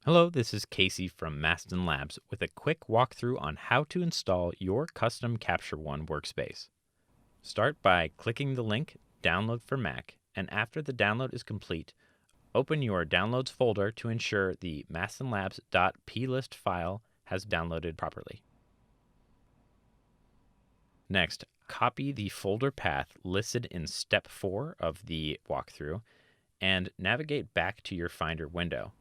Hello, this is Casey from Mastin Labs with a quick walkthrough on how to install your custom Capture One workspace. Start by clicking the link Download for Mac, and after the download is complete, open your Downloads folder to ensure the mastinlabs.plist file has downloaded properly. Next, copy the folder path listed in Step 4 of the walkthrough and navigate back to your Finder window.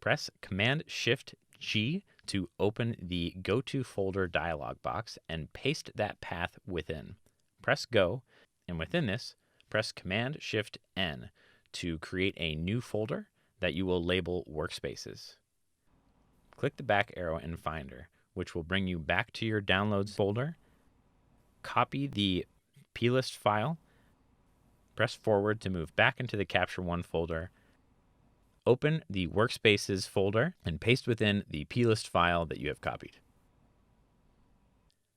Press Command-Shift-G to open the Go To Folder dialog box and paste that path within. Press Go, and within this, press Command-Shift-N to create a new folder that you will label Workspaces. Click the back arrow in Finder, which will bring you back to your Downloads folder. Copy the plist file. Press forward to move back into the Capture One folder. Open the Workspaces folder and paste within the plist file that you have copied.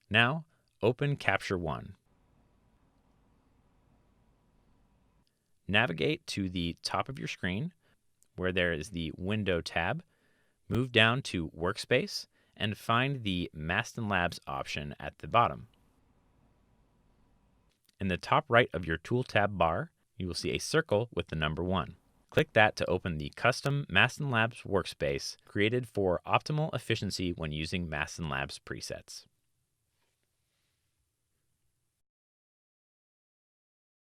Now, open Capture One. Navigate to the top of your screen where there is the Window tab. Move down to Workspace and find the Mastin Labs option at the bottom. In the top right of your Tool tab bar, you will see a circle with the number 1. Click that to open the custom Mastin Labs workspace created for optimal efficiency when using Mastin Labs presets.